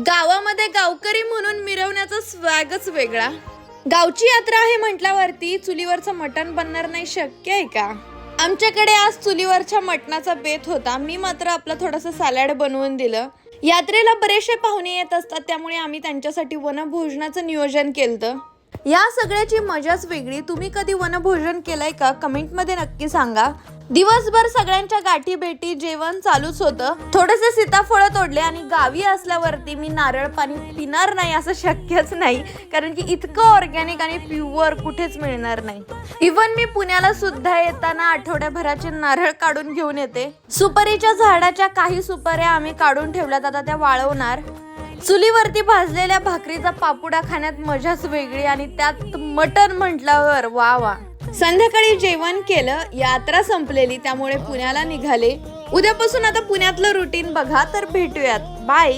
गावामध्ये गावकरी म्हणून मिरवण्याचा स्वॅगच वेगळा। गावची यात्रा आहे म्हटल्यावरती चुलीवरचं मटण बनणार नाही शक्य आहे का? आमच्याकडे आज चुलीवरच्या मटणाचा बेत होता। मी मात्र आपलं थोडंसं सॅलड बनवून दिलं। यात्रेला बरेचसे पाहुणे येत असतात, त्यामुळे आम्ही त्यांच्यासाठी वनभोजनाचं नियोजन केलं। या सगळ्याची मजाच वेगळी। तुम्ही कधी वनभोजन केलंय का? कमेंटमध्ये नक्की सांगा। दिवसभर सगळ्यांच्या गाठी भेटी जेवण चालूच होतं। थोडेसे सीताफळ तोडले आणि गावी असल्यावरती मी नारळ पाणी पिणार नाही असं शक्यच नाही, कारण की इतकं ऑर्गॅनिक आणि प्युअर कुठेच मिळणार नाही। इव्हन मी पुण्याला सुद्धा येताना आठवड्याभराचे नारळ काढून घेऊन येते। सुपारीच्या झाडाच्या काही सुपाऱ्या आम्ही काढून ठेवल्यात, आता त्या वाळवणार। चुलीवरती भाजलेल्या भाकरीचा पापुडा खाण्यात मजाच वेगळी, आणि त्यात मटण म्हटल्यावर वा वा। संध्याकाळी जेवण केलं, यात्रा संपलेली, त्यामुळे पुण्याला निघाले। उद्यापासून आता पुण्यातलं रुटीन बघा, तर भेटूयात, बाय।